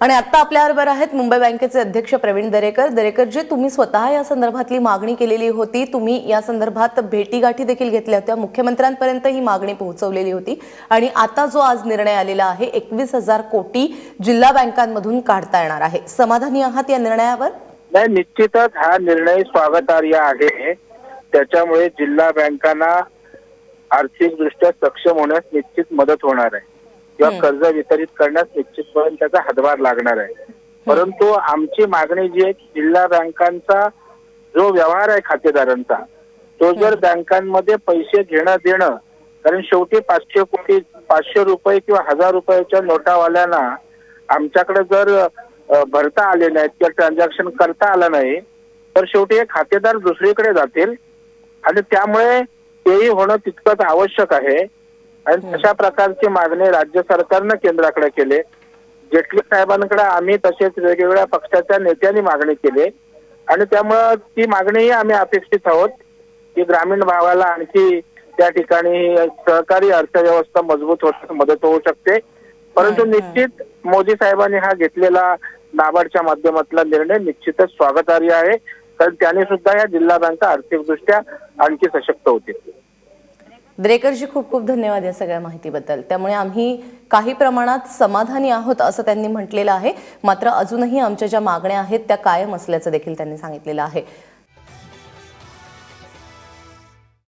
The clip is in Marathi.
आणि आता आपल्याबरोबर आहेत मुंबई बँकेचे अध्यक्ष प्रवीण दरेकर. दरेकरजी, तुम्ही स्वतः या संदर्भातली मागणी केलेली होती. तुम्ही या संदर्भात भेटीगाठी देखील घेतल्या होत्या. मुख्यमंत्र्यांपर्यंत ही मागणी पोहोचवलेली होती आणि आता जो आज निर्णय आलेला आहे 21,000 कोटी जिल्हा बँकांमधून काढता येणार आहे. समाधानी आहात या निर्णयावर? नाही, निश्चितच हा निर्णय स्वागतार्ह आहे. त्याच्यामुळे जिल्हा बँकांना आर्थिकदृष्ट्या सक्षम होण्यास निश्चित मदत होणार आहे किंवा कर्ज वितरित करण्यास निश्चितपणे त्याचा हातभार लागणार आहे. परंतु आमची मागणी जी आहे, जिल्हा बँकांचा जो व्यवहार आहे खातेदारांचा, तो जर बँकांमध्ये पैसे घेणं देणं, कारण शेवटी 500 कोटी 500 रुपये किंवा 1000 रुपयाच्या नोटावाल्यांना आमच्याकडे जर भरता आले नाहीत किंवा ट्रान्झॅक्शन करता आलं नाही तर शेवटी हे खातेदार दुसरीकडे जातील आणि त्यामुळे तेही होणं तितकंच आवश्यक आहे. आणि तशा प्रकारची मागणी राज्य सरकारनं केंद्राकडे केली. जेटली साहेबांकडे आम्ही तसेच वेगवेगळ्या पक्षाच्या नेत्यांनी मागणी केली आणि त्यामुळं ती मागणीही आम्ही अपेक्षित आहोत की ग्रामीण भागाला आणखी त्या ठिकाणी सहकारी अर्थव्यवस्था मजबूत होण्यास मदत होऊ शकते. परंतु निश्चित मोदी साहेबांनी हा घेतलेला नाबार्डच्या माध्यमातला निर्णय निश्चितच स्वागतार्ह आहे, कारण त्याने सुद्धा या जिल्हा बँका आर्थिकदृष्ट्या आणखी सशक्त होतील. दरेकरजी, खूप खूप धन्यवाद या सगळ्या माहितीबद्दल. त्यामुळे आम्ही काही प्रमाणात समाधानी आहोत असं त्यांनी म्हटलेलं आहे. मात्र अजूनही आमच्या ज्या मागण्या आहेत त्या कायम असल्याचं देखील त्यांनी सांगितलेलं आहे.